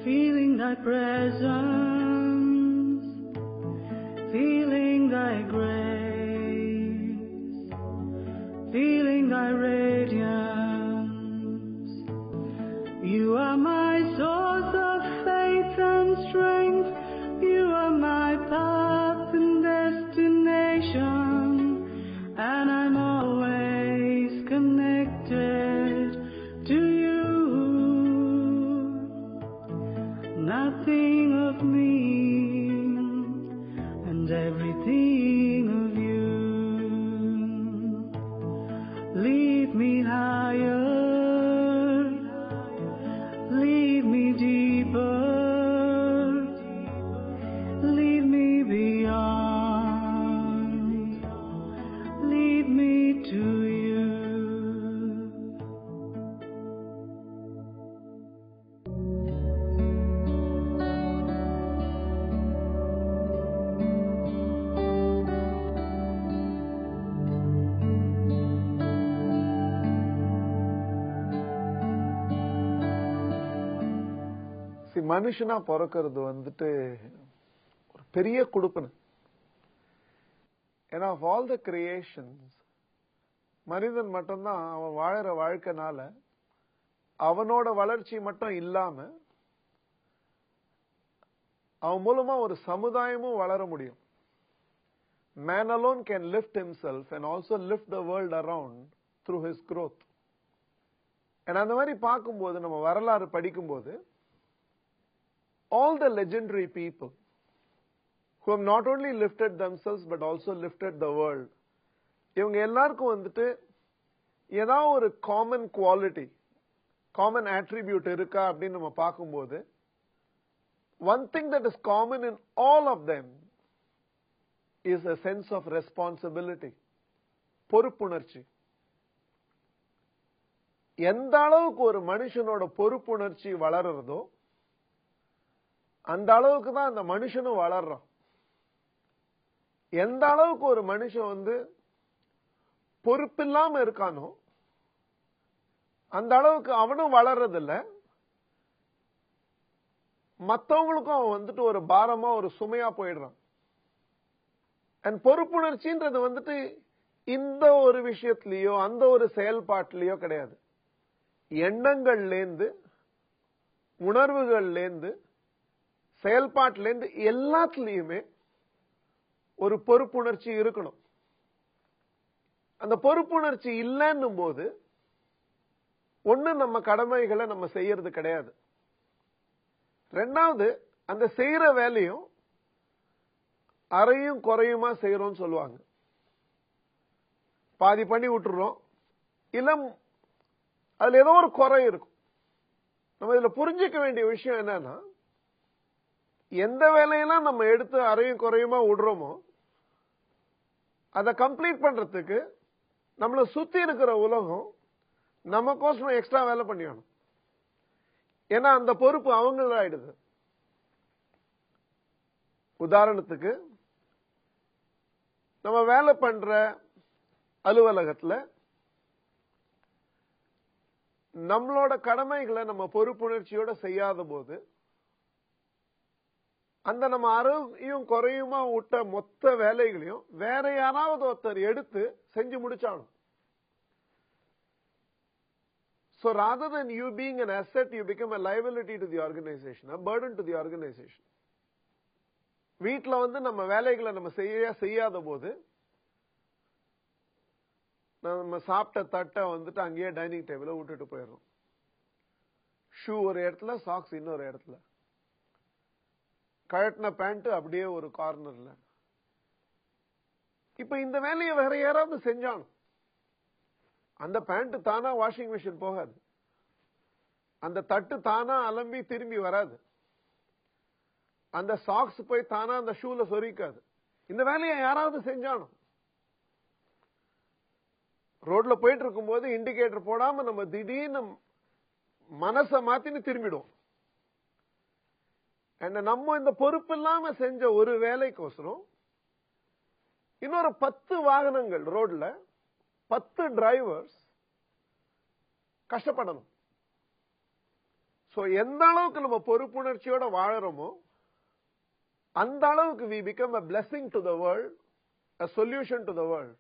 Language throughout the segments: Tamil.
feeling thy presence, feeling thy grace, feeling thy radiance. You are my source of faith and strength. You are my path and destination, and I'm always connected to you. Nothing of me and everything of you. Lead me higher, lead me deeper, lead me beyond, lead me to you. மனுஷனா பிறக்கிறது வந்துட்டு ஒரு பெரிய கொடுப்பன. ஏன்னா ஆஃப் ஆல் த கிரியேஷன்ஸ் மனிதன் மட்டும்தான் அவன் வாழற வாழ்க்கைனால அவனோட வளர்ச்சி மட்டும் இல்லாம அவன் மூலமா ஒரு சமுதாயமும் வளர முடியும். Man alone can lift himself and also lift the world around through his growth. and அந்த மாதிரி பார்க்கும்போது நம்ம வரலாறு படிக்கும்போது all the legendary people who have not only lifted themselves but also lifted the world, இவங்க எல்லாருக்கும் வந்துட்டு ஏதாவது ஒரு காமன் குவாலிட்டி, காமன் attribute இருக்கா அப்படின்னு நம்ம பார்க்கும்போது one thing that is common in all of them is a sense of responsibility, பொறுப்புணர்ச்சி. எந்த அளவுக்கு ஒரு மனுஷனோட பொறுப்புணர்ச்சி வளர்றதோ அந்த அளவுக்கு தான் அந்த மனுஷனும் வளர்றான். எந்த அளவுக்கு ஒரு மனுஷன் வந்து பொறுப்பில்லாம இருக்கானோ அந்த அளவுக்கு அவனும் வளர்றதில்ல, மற்றவங்களுக்கும் அவன் வந்துட்டு ஒரு பாரமா ஒரு சுமையா போயிடுறான். அண்ட் பொறுப்புணர்ச்சின்றது வந்துட்டு இந்த ஒரு விஷயத்திலயோ அந்த ஒரு செயல்பாட்டிலயோ கிடையாது. எண்ணங்கள்லேருந்து, உணர்வுகள்லேருந்து, செயல்பாட்டிலேருந்து எல்லாத்துலயுமே ஒரு பொறுப்புணர்ச்சி இருக்கணும். அந்த பொறுப்புணர்ச்சி இல்லைன்னும் போது ஒண்ணு நம்ம கடமைகளை நம்ம செய்யறது கிடையாது. ரெண்டாவது, அந்த செய்யற வேலையும் அரையும் குறையுமா செய்யறோம்னு சொல்லுவாங்க. பாதி பண்ணி விட்டுறோம், இல்ல அதுல ஏதோ ஒரு குறை இருக்கும். நம்ம இதுல புரிஞ்சுக்க வேண்டிய விஷயம் என்னன்னா, எந்த வேலையெல்லாம் நம்ம எடுத்து அரையும் குறையுமா விடுறோமோ அதை கம்ப்ளீட் பண்றதுக்கு நம்மளை சுத்தி இருக்கிற உலகம் நமக்கோசரம் எக்ஸ்ட்ரா வேலை பண்ணிடணும். ஏன்னா அந்த பொறுப்பு அவங்கள ஆயிடுது. உதாரணத்துக்கு, நம்ம வேலை பண்ற அலுவலகத்துல நம்மளோட கடமைகளை நம்ம பொறுப்புணர்ச்சியோட செய்யாத போது அந்த நம்ம அரையும் குறையுமா விட்ட மொத்த வேலைகளையும் வேற யாராவது ஒருத்தர் எடுத்து செஞ்சு முடிச்சாலும். So rather than you being an asset, you become a liability to the organization, a burden to the organization. வீட்ல வந்து நம்ம வேலைகளை நம்ம செய்யாத போது நம்ம சாப்பிட்ட தட்டை வந்துட்டு அங்கேயே டைனிங் டேபிள விட்டுட்டு போயிடுறோம். ஷூ ஒரு இடத்துல, சாக்ஸ் இன்னொரு இடத்துல, கழட்டின பேண்ட் அப்படியே ஒரு கார்னர்ல. இப்ப இந்த வேலையை வேற யாராவது செஞ்சாலும் அந்த பேண்ட் தானா வாஷிங் மிஷின் போகாது, அந்த தட்டு தானா அலம்பி திரும்பி வராது, அந்த சாக்ஸ் போய் தானா அந்த ஷூல சொரிக்காது. இந்த வேலையை யாராவது செஞ்சாலும். ரோட்ல போயிட்டு இருக்கும் போது இண்டிகேட்டர் போடாம நம்ம திடீர்னு மனசை மாத்தின்னு திரும்பிடும். நம்ம இந்த பொறுப்பு இல்லாம செஞ்ச ஒரு வேலைக்கோசரம் இன்னொரு 10 வாகனங்கள் ரோட்ல, 10 டிரைவர்ஸ் கஷ்டப்படணும். சோ எந்த அளவுக்கு நம்ம பொறுப்புணர்ச்சியோட வாழறோமோ அந்த அளவுக்கு we become a blessing to the world, a solution to the world.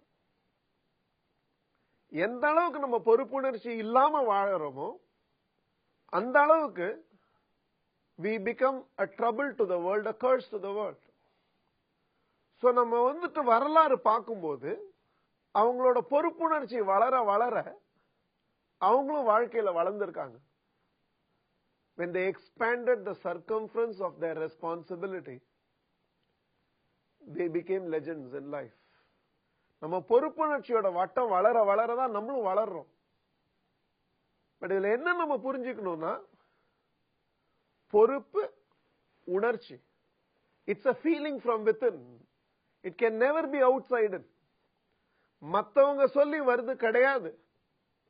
எந்த அளவுக்கு நம்ம பொறுப்புணர்ச்சி இல்லாம வாழறோமோ அந்த அளவுக்கு we become a trouble to the world, a curse to the world. So நம்ம வரலாறு பார்க்கும்போது அவங்களோட பொறுப்புணர்ச்சி வளர வளர அவங்களும் வாழ்க்கையில வளர்ந்திருக்காங்க. When they expanded the circumference of their responsibility, they became legends in life. நம்ம பொறுப்புணர்ச்சியோட வட்டம் வளர வளரதான் நம்மளும் வளர்றோம். பட் இதுல என்ன நம்ம புரிஞ்சுக்கணும்னா, பொறுப்பு உணர்ச்சி. It's a feeling from within. It can never be outside. மத்தவங்க சொல்லி வருது கிடையாது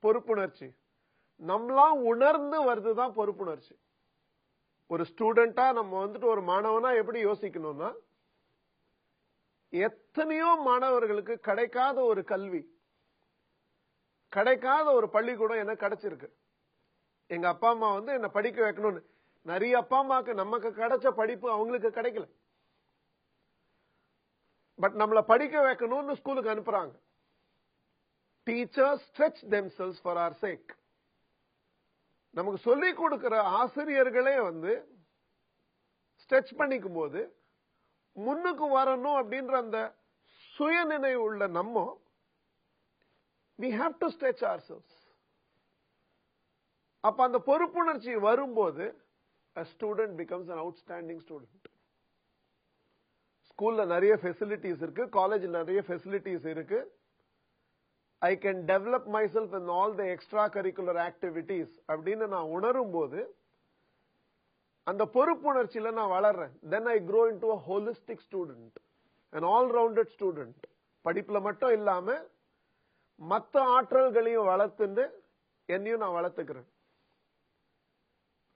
பொறுப்புணர்ச்சி. நம்மளா உணர்ந்து வருதுதான் பொறுப்புணர்ச்சி. ஒரு ஸ்டூடெண்டா நம்ம ஒரு மாணவனா எப்படி யோசிக்கணும்னா, எத்தனையோ மாணவர்களுக்கு கிடைக்காத ஒரு கல்வி, கிடைக்காத ஒரு பள்ளிக்கூடம் எனக்கு கிடைச்சிருக்கு. எங்க அப்பா அம்மா என்ன படிக்க வைக்கணும்னு, நிறைய அப்பா அம்மாக்கு நமக்கு கிடைச்ச படிப்பு அவங்களுக்கு கிடைக்கல. பட் நம்மள படிக்க வைக்கணும்னு ஸ்கூலுக்கு அனுப்புறாங்க. Teachers stretch themselves for our sake. நமக்கு சொல்லிக் கொடுக்கிற ஆசிரியர்களே ஸ்ட்ரெச் பண்ணிக்கும் போது முன்னுக்கு வரணும் அப்படின்ற அந்த சுயநினைவு உள்ள நம்ம we have to stretch ourselves. அப்ப அந்த பொறுப்புணர்ச்சி வரும்போது a student becomes an outstanding student. ஸ்கூல்ல நிறைய ஃபெசிலிட்டிஸ் இருக்கு, காலேஜ்ல நிறைய ஃபெசிலிட்டிஸ் இருக்கு. I can develop myself in all the extracurricular activities அப்படின்னு நான் உணரும் போது அந்த பொறுப்புணர்ச்சியில நான் வளர்றேன். Then I grow into a holistic student, an all-rounded student. படிப்புல மட்டும் இல்லாம மத்த ஆற்றல்களையும் வளர்த்துண்டு என்னையும் நான் வளர்த்துக்கிறேன்.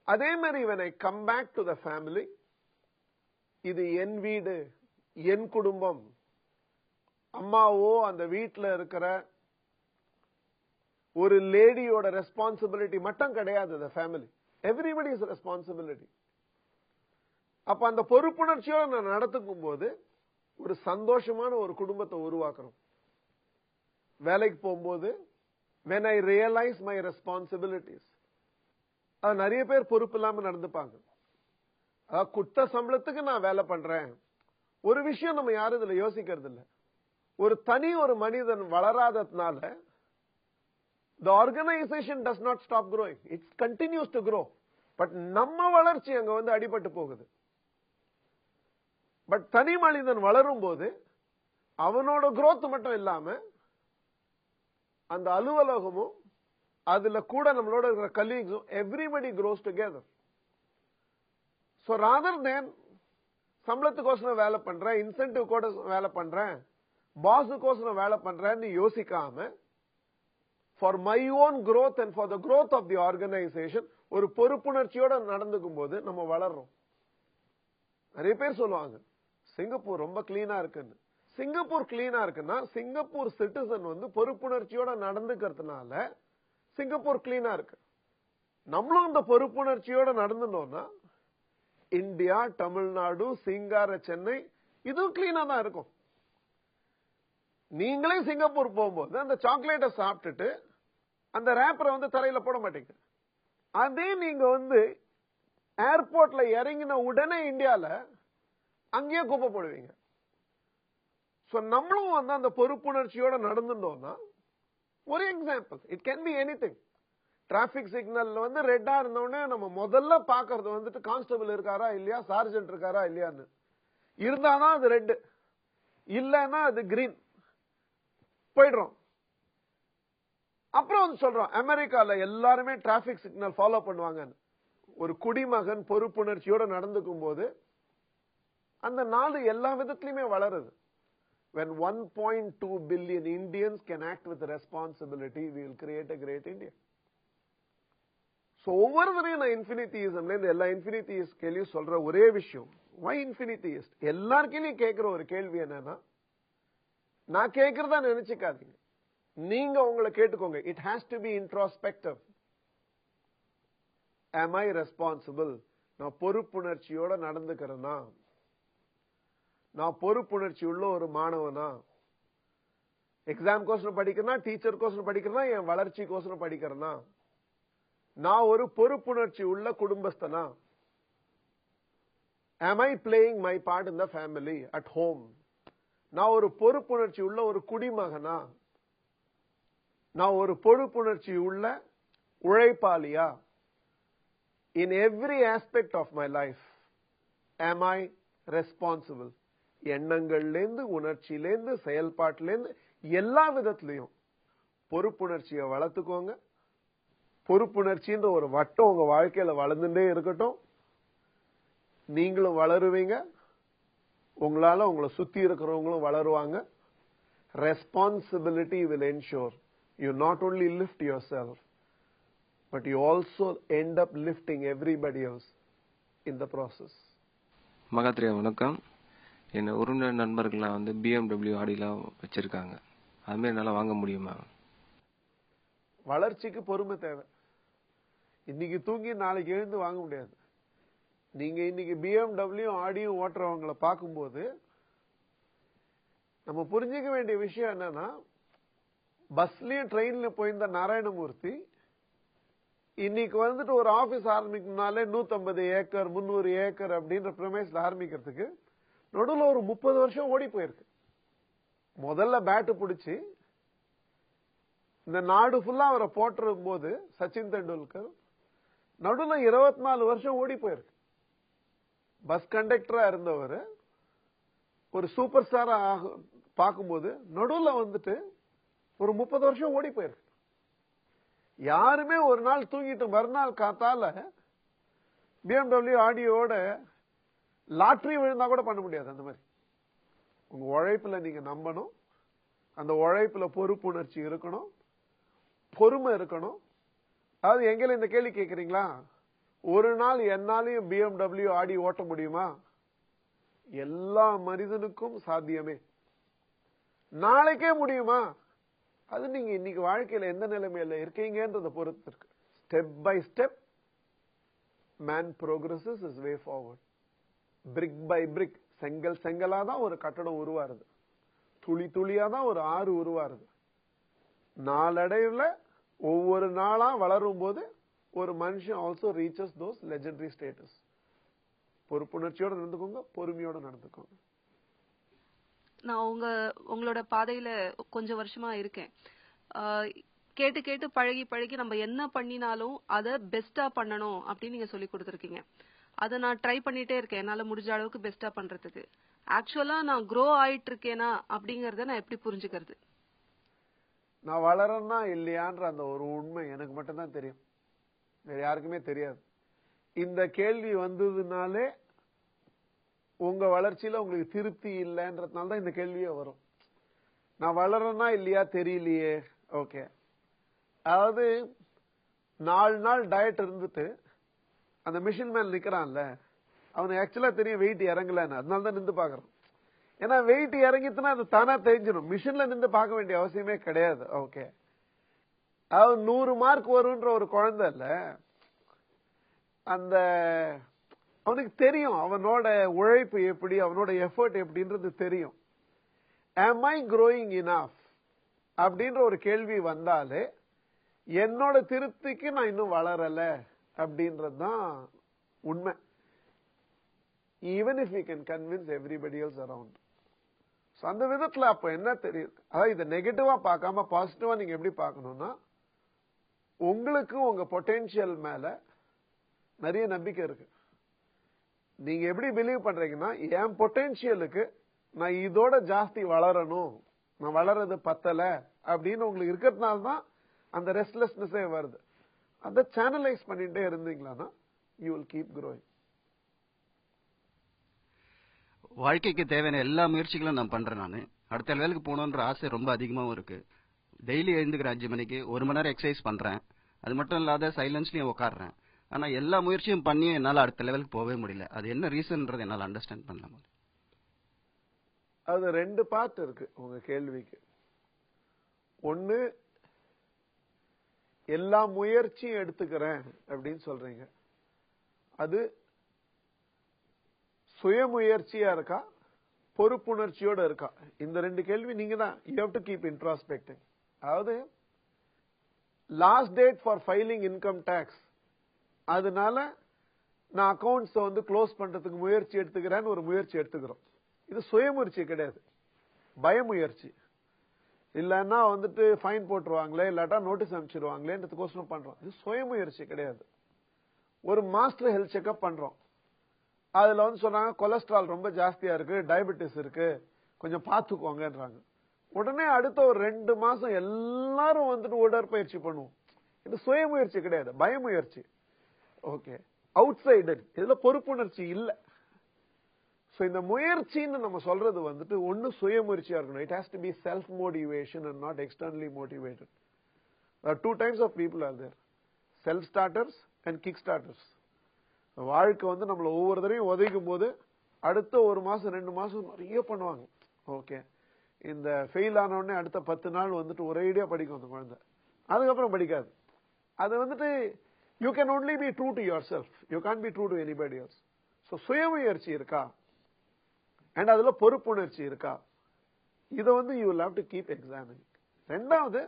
அதே மாதிரி when I come back to the family, இது என் வீடு, என் குடும்பம். அம்மாவோ அந்த வீட்டில் இருக்கிற ஒரு லேடியோட ரெஸ்பான்சிபிலிட்டி மட்டும் கிடையாது. the family, everybody's responsibility. அப்ப அந்த பொறுப்புணர்ச்சியோட நான் நடத்துக்கும் போது ஒரு சந்தோஷமான ஒரு குடும்பத்தை உருவாக்குறோம். வேலைக்கு போகும்போது when I realize my responsibilities, அது நிறைய பேர் பொறுப்பு இல்லாம நடந்துப்பாங்க. குட்ட சம்பளத்துக்கு நான் வேலை பண்றேன். ஒரு விஷயம் நம்ம யாரும் இதுல யோசிக்கிறது இல்லை. ஒரு மனிதன் வளராததுனால the organization does not stop growing. It continues to grow. But நம்ம வளர்ச்சி அங்க அடிபட்டு போகுது. பட் தனி மனிதன் வளரும் போது அவனோட growth மட்டும் இல்லாம அந்த அலுவலகமும் அதுல கூட நம்மளோட இருக்கிற colleagues, everybody grows together. So rather than சம்பளத்துக்கோசரம் வேலை பண்றேன், இன்சென்டிவ் கூட வேலை பண்றேன், பாஸுக்கோசரம் வேலை பண்றேன்னு யோசிக்காம for my own growth and for the growth of the organization ஒரு பொறுப்புணர்ச்சியோட நடந்துக்கும் போது நம்ம வளர்றோம். நிறைய பேர் சொல்லுவாங்க சிங்கப்பூர் ரொம்ப கிளீனா இருக்குன்னு. சிங்கப்பூர் கிளீனா இருக்குன்னா சிங்கப்பூர் சிட்டிசன் பொறுப்புணர்ச்சியோட நடந்துக்கிறதுனால சிங்கப்பூர் கிளீனா இருக்கு. நம்மளும் இந்த பொறுப்புணர்ச்சியோட நடந்துட்டோம்னா இந்தியா, தமிழ்நாடு, சிங்கார, சென்னை இதுவும் கிளீனா தான் இருக்கும். நீங்களே சிங்கப்பூர் போகும்போது அந்த சாக்லேட்டை சாப்பிட்டுட்டு அந்த ரேப்பரை தரையில போட மாட்டீங்க. அதே நீங்க ஏர்போர்ட்ல இறங்கின உடனே இந்தியால அங்கேயே குப்பை போடுவீங்க. சோ நம்மளும் அந்த பொறுப்புணர்ச்சியோட நடந்துட்டோம்னா, ஒரு example, it can be anything. Traffic சிக்னல்ல ரெட்டா இருந்தோடனே நம்ம முதல்ல பாக்குறது கான்ஸ்டபிள் இருக்காரா இல்லையா, சார்ஜென்ட் இருக்காரா இல்லையான்னு. இருந்தாதான் அது ரெட், இல்லன்னா அது கிரீன், போயிடுறோம். அப்புறம் சொல்றோம் அமெரிக்கால எல்லாருமே டிராபிக் சிக்னல் ஃபாலோ பண்ணுவாங்க. ஒரு குடிமகன் பொறுப்புணர்ச்சியோட நடந்துக்கும் போது அந்த நாடு எல்லா விதத்திலுமே வளருது. When 1.2 billion Indians can act with responsibility, we will create a great India. So ஒவ்வொரு தடவையும் நான் இன்ஃபினிட்டியிசம்ல இந்த எல்லா இன்ஃபினிட்டிஸ் கேள்வியும் சொல்ற ஒரே விஷயம், why infiniteist? எல்லாருக்கையும் கேட்கிற ஒரு கேள்வி என்னன்னா, நான் கேட்கறதா நினைச்சுக்காதீங்க, நீங்க உங்களை கேட்டுக்கோங்க. It has to be introspective. am I responsible? நான் பொறுப்புணர்ச்சியோட நடந்துக்கிறேனா? நான் பொறுப்புணர்ச்சி உள்ள ஒரு மாணவனா? எக்ஸாம் கோசம் படிக்கிறேனா, டீச்சர் கோசம் படிக்கிறேனா, என் வளர்ச்சி கோசம் படிக்கிறேனா? நான் ஒரு பொறுப்புணர்ச்சி உள்ள குடும்பஸ்தனா? Am I playing my part in the family at home? நான் ஒரு பொறுப்புணர்ச்சி உள்ள ஒரு குடிமகனா? நான் ஒரு பொறுப்புணர்ச்சி உள்ள உழைப்பாளியா? In every aspect of my life, am I responsible? எண்ணங்கள்லேருந்து, உணர்ச்சியிலேருந்து, செயல்பாட்டிலேருந்து எல்லா விதத்திலையும் பொறுப்புணர்ச்சியை வளர்த்துக்கோங்க. பொறுப்புணர்ச்சின்ற ஒரு வட்டம் உங்க வாழ்க்கையில வளர்ந்துட்டே இருக்கட்டும். நீங்களும் வளருவீங்க, உங்களால உங்களை சுத்தி இருக்கிறவங்களும் வளருவாங்க. Responsibility will ensure you not only lift yourself, but you also end up lifting everybody else in the process. மகாத்ரியா வணக்கம். என்ன உறவினர் நண்பர்கள்லாம் வந்து BMW ஆடிலாம் வச்சிருக்காங்க. அதுமாரி என்னால வாங்க முடியுமா? வளர்ச்சிக்கு பொறுமை தேவை. இன்னைக்கு தூங்கி நாளைக்கு எழுந்து வாங்க முடியாது. நீங்க இன்னைக்கு BMW ஆடியும் ஓட்டுறவங்களை பார்க்கும்போது நம்ம புரிஞ்சுக்க வேண்டிய விஷயம் என்னன்னா, பஸ்லயும் ட்ரெயின்ல போயிருந்த நாராயணமூர்த்தி இன்னைக்கு வந்துட்டு ஒரு ஆபீஸ் ஆரம்பிக்கணும்னாலே 150 ஏக்கர் 300 ஏக்கர் அப்படின்ற பிரமேஸ்ல ஆரம்பிக்கிறதுக்கு நடுவில் ஒரு 30 வருஷம் ஓடி போயிருக்கு. முதல்ல பேட்டு பிடிச்சி இந்த நாடு ஃபுல்லா அவரை போட்டிருக்கும் போது சச்சின் தெண்டுல்கர் நடுவில் 24 வருஷம் ஓடி போயிருக்கு. பஸ் கண்டக்டரா இருந்தவர் ஒரு சூப்பர் ஸ்டாரா பார்க்கும்போது நடுவில் வந்துட்டு ஒரு 30 வருஷம் ஓடி போயிருக்கு. யாருமே ஒரு நாள் தூங்கிட்டு மறுநாள் காத்தால BMW ஆடியோட லாட்டரி விழுந்தா கூட பண்ண முடியாது. அந்த மாதிரி உங்க உழைப்புல நீங்க நம்பணும். அந்த உழைப்புல பொறுப்புணர்ச்சி இருக்கணும், பொறுமை இருக்கணும். அதாவது எங்களை இந்த கேள்வி கேட்கறீங்களா, ஒரு நாள் என்னாலையும் BMW ஆடி ஓட்ட முடியுமா? எல்லா மனிதனுக்கும் சாத்தியமே. நாளைக்கே முடியுமா? அது நீங்க இன்னைக்கு வாழ்க்கையில எந்த நிலைமையில இருக்கீங்கன்றத பொறுத்து இருக்கு. Step by step man progresses is way forward. Brick by brick, செங்கல் செங்கலா தான் ஒரு கட்டடம் உருவாருது, துளி துளியா தான் ஒரு ஆறு உருவாருது. நாளடைவுல ஒவ்வொரு நாளா வளரும் போது ஒரு மனுஷன் also reaches those legendary status. பொறுப்புணர்ச்சியோட நடந்துக்கோங்க, பொறுமையோட நடந்துக்கோங்க. நான் உங்களோட பாதையில கொஞ்சம் வருஷமா இருக்கேன். கேட்டு கேட்டு பழகி பழகி நம்ம என்ன பண்ணினாலும் அதை பெஸ்டா பண்ணணும் அப்படின்னு நீங்க சொல்லி கொடுத்துருக்கீங்க. அதை நான் ட்ரை பண்ணிட்டே இருக்கேன், என்னால முடிஞ்ச அளவுக்கு பெஸ்டா பண்றதுக்கு. ஆக்சுவலா நான் க்ரோ ஆயிட்டு இருக்கேனா அப்படிங்கறத நான் எப்படி புரிஞ்சுக்கிறது? நான் வளரனா இல்லையான்ற அந்த ஒரு உண்மை எனக்கு மட்டும்தான் தெரியும், வேற யாருக்குமே தெரியாது. இந்த கேள்வி வந்ததுனாலே உங்க வளர்ச்சியில உங்களுக்கு திருப்தி இல்லைன்றதுனால தான் இந்த கேள்வியே வரும். நான் வளரனா இல்லையா தெரியலையே. ஓகே, அதாவது 4 நாள் டயட் இருந்துட்டு அந்த மிஷின் மேல நிக்கிறான்ல, அவனுக்கு ஆக்சுவலா தெரியும் வெயிட் இறங்கலன்னு, அதனால தான் நின்று பாக்குறான். ஏன்னா வெயிட் இறங்கிட்டுனா அது தானா தெரிஞ்சிடும், மிஷின்ல நின்று பார்க்க வேண்டிய அவசியமே கிடையாது. ஓகே, அதாவது 100 மார்க் வரும்ன்ற ஒரு குழந்தை இல்ல, அந்த அவனுக்கு தெரியும் அவனோட உழைப்பு எப்படி, அவனோட எஃபர்ட் எப்படின்றது தெரியும். am I growing enough அப்படின்ற ஒரு கேள்வி வந்தாலே என்னோட திருப்திக்கு நான் இன்னும் வளரல அப்படின்றதுதான் உண்மை. Even if you can convince everybody else around. அந்த விதத்துல அப்ப என்ன தெரியுது, அதாவது இதை நெகட்டிவா பார்க்காம பாசிட்டிவா நீங்க எப்படி பார்க்கணும்னா, உங்களுக்கு உங்க பொட்டென்சியல் மேல நிறைய நம்பிக்கை இருக்கு. நீங்க எப்படி பிலீவ் பண்றீங்கன்னா, என் பொட்டென்சியலுக்கு நான் இதோட ஜாஸ்தி வளரணும், நான் வளர்றது பத்தல அப்படின்னு உங்களுக்கு இருக்கிறதுனால தான் அந்த ரெஸ்ட்லெஸ்னஸே வருது. அதை சேனலைஸ் பண்ணிட்டே இருந்தீங்களா யூ வில் கீப் growing. வாழ்க்கைக்கு தேவையான எல்லா முயற்சிகளும் நான் பண்றேன். நான் அடுத்த லெவலுக்கு போகணுன்ற ஆசை ரொம்ப அதிகமாகவும் இருக்கு. டெய்லி எழுந்துக்கிறேன் 5 மணிக்கு, 1 மணி நேரம் எக்ஸசைஸ் பண்றேன். அது மட்டும் இல்லாத சைலன்ஸ்லயும் உட்காடுறேன். ஆனா எல்லா முயற்சியும் பண்ணியும் என்னால அடுத்த லெவலுக்கு போகவே முடியல. அது என்ன ரீசன்ன்றது என்னால அண்டர்ஸ்டாண்ட் பண்ணலாம். அது 2 பார்ட் இருக்கு உங்க கேள்விக்கு. ஒன்னு, எல்லா முயற்சியும் எடுத்துக்கிறேன் அப்படின்னு சொல்றீங்க. அது சுயமுயற்சியா இருக்கா, பொறுப்புணர்ச்சியோட இருக்கா? இந்த ரெண்டு கேள்வி நீங்க தான் you have to keep introspecting. அதாவது last date for filing income tax, அதனால நான் அக்கௌண்ட்ஸ் வந்து க்ளோஸ் பண்றதுக்கு முயற்சி எடுத்துக்கிறேன்னு ஒரு முயற்சி எடுத்துக்கிறோம். இது சுயமுயற்சி கிடையாது, பயமுயற்சி. இல்லன்னா வந்துட்டு ஃபைன் போட்டுருவாங்களே, இல்லாட்டா நோட்டீஸ் அனுப்பிச்சிருவாங்களேன்றதுக்கோசரம் பண்றோம். இது சுயமுயற்சி கிடையாது. ஒரு மாஸ்டர் ஹெல்த் செக்அப் பண்றோம், அதுல வந்து சொன்னாங்க கொலஸ்ட்ரால் ரொம்ப ஜாஸ்தியா இருக்கு, டயபெட்டிஸ் இருக்கு, கொஞ்சம் பாத்துக்கோங்கன்றாங்க. உடனே அடுத்த ஒரு 2 மாசம் எல்லாரும் வந்துட்டு உடற்பயிற்சி பண்ணுவோம். இது சுயமுயற்சி கிடையாது, பயமுயற்சி. Okay, out cider. இதுல பொறுப்புணர்ச்சி இல்ல. சோ இந்த முயற்சின்னு நம்ம சொல்றது வந்துட்டு ஒன்னு சுயமுயற்சியா இருக்கணும். It has to B self motivation and not externally motivated. Two types of people are there, self starters and kick starters. வாழ்க்கை வந்து நம்மள ஒவ்வொரு தடவையும் உதைக்கும் போது அடுத்த 1 மாசம் 2 மாசம் நிறைய பண்ணுவாங்க. ஓகே, இந்த ஃபெயில் ஆன உடனே அடுத்த 10 நாள் வந்துட்டு ஒரேடியா படிக்கும் அந்த குழந்தை, அதுக்கப்புறம் படிக்காது. அது வந்துட்டு you can only be true to yourself, you can't be true to anybody else. So சுயமுயற்சி இருக்கா and அதுல பொறுப்புணர்ச்சி இருக்கா, இத வந்து you will have to keep examining. ரெண்டாவது,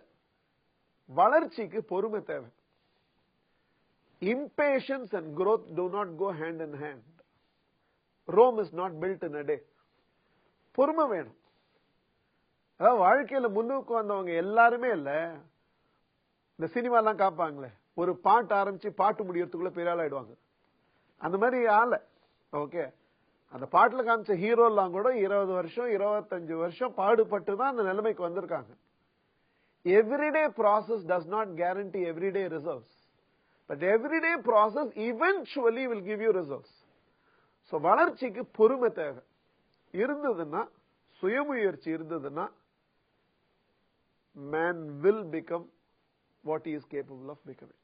வளர்ச்சிக்கு பொறுமை தேவை. Impatience and growth do not go hand in hand. Rome is not built in a day. பொறுமை வேணும். அதாவது வாழ்க்கையில முன்னுக்கு வந்தவங்க எல்லாருமே இல்ல, இந்த சினிமாலாம் காப்பாங்களே, ஒரு பாட்டு ஆரம்பிச்சு பாட்டு முடியறதுக்குள்ள பெரிய ஆள் ஆயிடுவாங்க. அந்த மாதிரி ஆள. ஓகே, அந்த பாட்டுல காமிச்ச ஹீரோலாம் கூட 20 வருஷம் 25 வருஷம் பாடுபட்டு தான் அந்த நிலைமைக்கு வந்திருக்காங்க. Everyday process does not guarantee everyday results, but everyday process eventually will give you results. So வளர்ச்சிக்கு பொறுமை தேவை இருந்ததுன்னா, சுயமுயற்சி இருந்ததுன்னா, man will become what he is capable of becoming.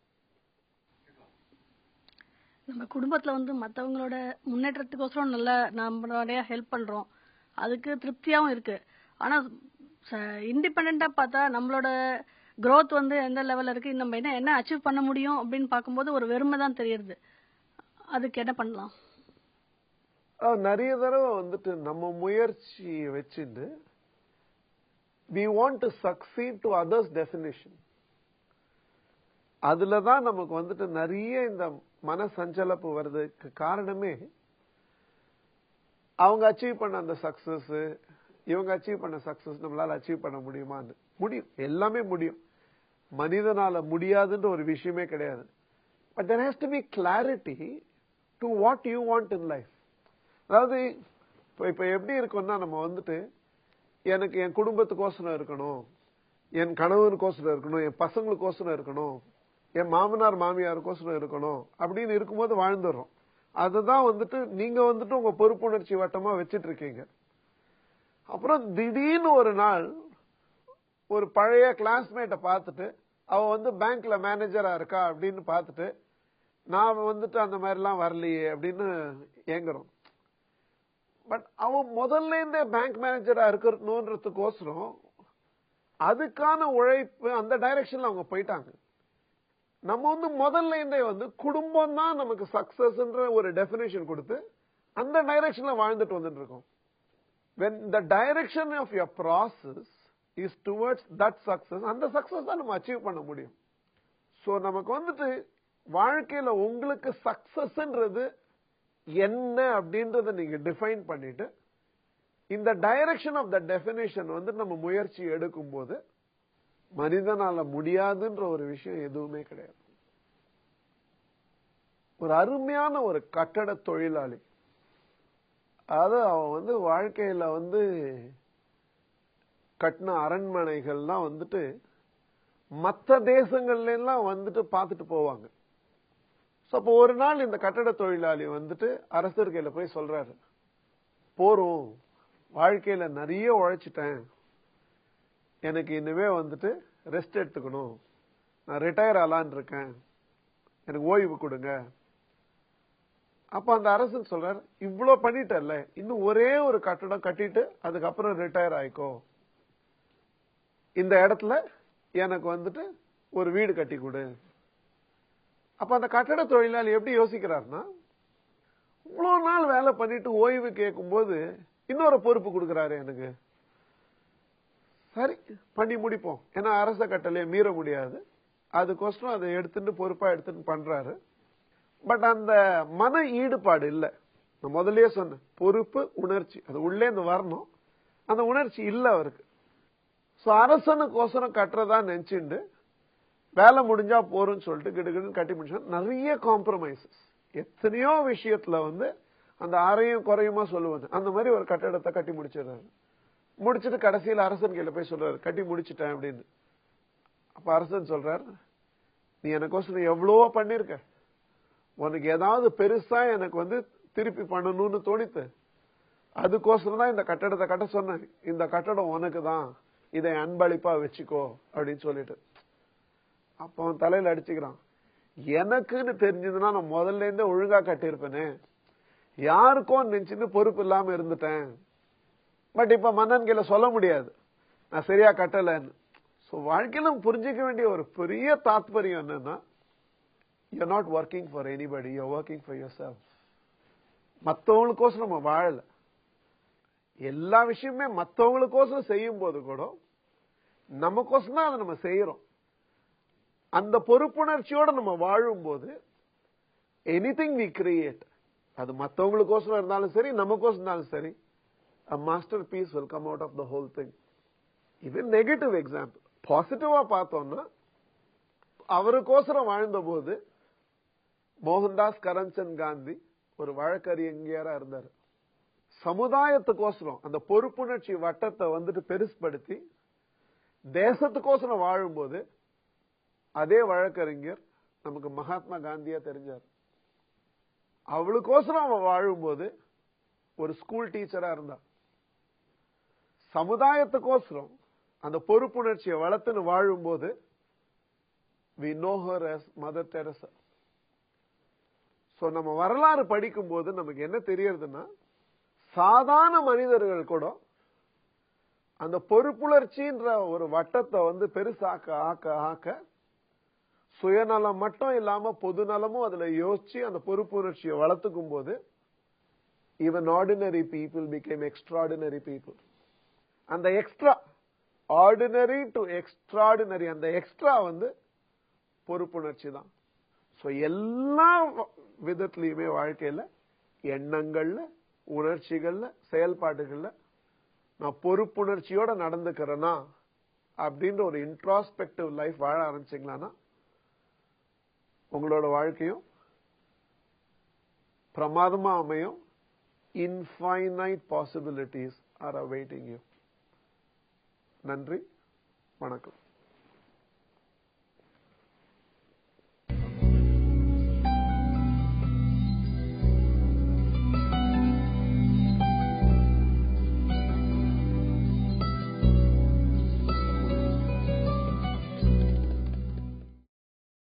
நம்ம குடும்பத்துல வந்து மத்தவங்களோட முன்னேற்றத்துக்கோசரம் நல்லா நம்ம நிறைய ஹெல்ப் பண்றோம், அதுக்கு திருப்தியாவும் இருக்கு. ஆனா இண்டிபெண்டா பார்த்தா நம்மளோட growth வந்து எந்த லெவல்ல இருக்கு, நம்ம என்ன அச்சீவ் பண்ண முடியும் அப்படின்னு பார்க்கும்போது ஒரு வெறுமை தான் தெரியுது. அதுக்கு என்ன பண்ணலாம்? நிறைய தடவை வந்துட்டு நம்ம முயற்சி வச்சுட்டு we want to succeed to others' definition. அதுலதான் நமக்கு வந்துட்டு நிறைய இந்த மன சஞ்சலப்பு வருதுக்கு காரணமே, அவங்க அச்சீவ் பண்ண அந்த சக்சஸ், இவங்க அச்சீவ் பண்ண சக்சஸ் நம்மளால அச்சீவ் பண்ண முடியுமான்னு. முடியும், எல்லாமே முடியும். மனிதனால முடியாதுன்ற ஒரு விஷயமே கிடையாது. But there has to be clarity to what you want in life. அதாவது இப்ப எப்படி இருக்கும்னா, நம்ம வந்துட்டு எனக்கு என் குடும்பத்துக்கோசரம் இருக்கணும், என் கணவனுக்கோசரம் இருக்கணும், என் பசங்களுக்கோசரம் இருக்கணும், என் மாமனார் மாமியாருக்கோசரம் இருக்கணும் அப்படின்னு இருக்கும்போது வாழ்ந்துடுறோம். அதுதான் வந்துட்டு நீங்க வந்துட்டு உங்க பொறுப்புணர்ச்சி வட்டமா வச்சிட்டு இருக்கீங்க. அப்புறம் திடீர்னு ஒரு நாள் ஒரு பழைய கிளாஸ்மேட்டை பார்த்துட்டு, அவ வந்து பேங்க்ல மேனேஜரா இருக்கா அப்படின்னு பார்த்துட்டு, நான் வந்துட்டு அந்த மாதிரிலாம் வரலையே அப்படின்னு ஏங்குறோம். பட் அவன் முதல்ல இருந்தே பேங்க் மேனேஜரா இருக்கணும்ன்றதுக்கோசரம் அதுக்கான உழைப்பு அந்த டைரக்ஷன்ல அவங்க போயிட்டாங்க. நம்ம வந்து முதல்ல இருந்தே வந்து குடும்பம் தான் நமக்கு சக்சஸ்ன்ற ஒரு டெபினேஷன் கொடுத்து அந்த டைரக்ஷன்ல வாழ்ந்துட்டு வந்துட்டு இருக்கோம். when the direction of your process is towards that success, அந்த சக்சஸ் தான் நம்ம அச்சீவ் பண்ண முடியும். சோ நமக்கு வந்துட்டு வாழ்க்கையில உங்களுக்கு சக்சஸ்ன்றது என்ன அப்படின்றத நீங்க டிஃபைன் பண்ணிட்டு, இந்த டைரக்ஷன் ஆஃப் த டெபினேஷன் வந்து நம்ம முயற்சி எடுக்கும் போது மனிதனால முடியாதுன்ற ஒரு விஷயம் எதுவுமே கிடையாது. ஒரு அருமையான ஒரு கட்டட தொழிலாளி, அதாவது அவன் வந்து வாழ்க்கையில வந்து கட்டின அரண்மனைகள்லாம் வந்துட்டு மற்ற தேசங்கள்ல எல்லாம் வந்துட்டு பார்த்துட்டு போவாங்க. அப்போ ஒரு நாள் இந்த கட்டட தொழிலாளி வந்துட்டு அரசர் கையில போய் சொல்றாரு, போறோம், வாழ்க்கையில நிறைய உழைச்சிட்டேன், எனக்கு இனிமே வந்துட்டு ரெஸ்ட் எடுத்துக்கணும், நான் ரிட்டையர் ஆலான்னு இருக்கேன், எனக்கு ஓய்வு கொடுங்க. அப்ப அந்த அரசன் சொல்றாரு, இவ்வளவு பண்ணிட்டல்ல, இன்னும் ஒரே ஒரு கட்டடம் கட்டிட்டு அதுக்கப்புறம் ரிட்டையர் ஆயிக்கோ, இந்த இடத்துல எனக்கு வந்துட்டு ஒரு வீடு கட்டி கொடு. அப்ப அந்த கட்டட தொழிலாளி எப்படி யோசிக்கிறாருன்னா, இவ்வளவு நாள் வேலை பண்ணிட்டு ஓய்வு கேட்கும்போது இன்னொரு பொறுப்பு கொடுக்கறாரு எனக்கு. சரி பண்ணி முடிப்போம், ஏன்னா அரச கட்டளையை மீற முடியாது, அதுக்கோசரம் அதை எடுத்துட்டு பொறுப்பா எடுத்துட்டு பண்றாரு. பட் அந்த மன ஈடுபாடு இல்ல. நான் முதல்லயே சொன்னேன், பொறுப்பு உணர்ச்சி அது உள்ளே இருந்து வரணும், அந்த உணர்ச்சி இல்ல அவருக்கு. சோ அரசனுக்கோசரம் கட்டுறதா நினைச்சுண்டு வேலை முடிஞ்சா போறோம்னு சொல்லிட்டு கிடுகிடுன்னு கட்டி முடிச்சா நிறைய காம்ப்ரமைசஸ். எத்தனையோ விஷயத்துல அந்த அறையும் குறையுமா சொல்லுவாங்க. அந்த மாதிரி ஒரு கட்டடத்தை கட்டி முடிச்சிடுறாரு. முடிச்சுட்டு கடைசியில் அரசன் கையில போய் சொல்றாரு, கட்டி முடிச்சுட்டேன் அப்படின்னு. அப்ப அரசன் சொல்றாரு, நீ எனக்கோசரம் எவ்வளவோ பண்ணிருக்க, உனக்கு ஏதாவது பெருசா எனக்கு திருப்பி பண்ணணும்னு தோணித்து, அதுக்கோசரம் தான் இந்த கட்டடத்தை கட்ட சொன்னேன். இந்த கட்டடம் உனக்கு தான், இதை அன்பளிப்பா வச்சுக்கோ அப்படின்னு சொல்லிட்டு. அப்ப அவன் தலையில அடிச்சுக்கிறான், எனக்குன்னு தெரிஞ்சதுன்னா நான் முதல்ல இருந்தே ஒழுங்கா கட்டியிருப்பேனே, யாருக்கும் நினைச்சுன்னு பொறுப்பு இல்லாம இருந்துட்டேன். பட் இப்ப மன்னன் கையில சொல்ல முடியாது நான் சரியா கட்டலன்னு. வாழ்க்கையில புரிஞ்சிக்க வேண்டிய ஒரு பெரிய தாத்பரியம் என்னன்னா, you're not working for anybody, you're working for yourself. மத்தவங்களுக்கோசரம் நம்ம வாழல. எல்லா விஷயமே மத்தவங்களுக்கோசரம் செய்யும் போது கூட நமக்கோசரம் தான் அதை நம்ம செய்யறோம். அந்த பொறுப்புணர்ச்சியோட நம்ம வாழும் போது எனிதிங் we create, அது மத்தவங்களுக்கோசரம் இருந்தாலும் சரி நமக்கோசரம் இருந்தாலும் சரி, a masterpiece will come out of the whole thing. இது நெகட்டிவ் எக்ஸாம்பிள். பாசிட்டிவா பார்த்தோம்னா, அவருக்கோசரம் வாழ்ந்த போது மோகன்தாஸ் கரம்சந்த் காந்தி ஒரு வழக்கறிஞரா இருந்தாரு. சமுதாயத்துக்கோசரம் அந்த பொறுப்புணர்ச்சி வட்டத்தை பெருசுபடுத்தி தேசத்துக்கோசரம் வாழும்போது அதே வழக்கறிஞர் நமக்கு மகாத்மா காந்தியா தெரிஞ்சார். அவளுக்கோசரம் அவன் வாழும்போது ஒரு ஸ்கூல் டீச்சரா இருந்தா. சமுதாயத்துக்கோசரம் அந்த பொறுப்புணர்ச்சியை வளர்த்துன்னு வாழும்போது we know her as Mother Teresa. So நம்ம வரலாறு படிக்கும் போது நமக்கு என்ன தெரியறதுன்னா, சாதாரண மனிதர்கள் கூட அந்த பொறுப்புணர்ச்சின்ற ஒரு வட்டத்தை பெருசாக்க ஆக்க ஆக்க சுயநலம் மட்டும் இல்லாம பொதுநலமும் அதுல யோசிச்சு அந்த பொறுப்புணர்ச்சியை வளர்த்துக்கும் போது even ordinary people became extraordinary people. அந்த எக்ஸ்ட்ரா, ஆர்டினரி டு எக்ஸ்ட்ராடினரி, அந்த எக்ஸ்ட்ரா பொறுப்புணர்ச்சி தான். சோ எல்லா விதத்திலயுமே வாழ்க்கையில, எண்ணங்கள்ல, உணர்ச்சிகள்ல, செயல்பாடுகள்ல நான் பொறுப்புணர்ச்சியோட நடந்துக்கிறேனா அப்படின்ற ஒரு இன்ட்ராஸ்பெக்டிவ் லைஃப் வாழ ஆரம்பிச்சிங்களான்னா உங்களோட வாழ்க்கையும் பிரமாதமா அமையும். Infinite possibilities are awaiting you. நன்றி, வணக்கம்.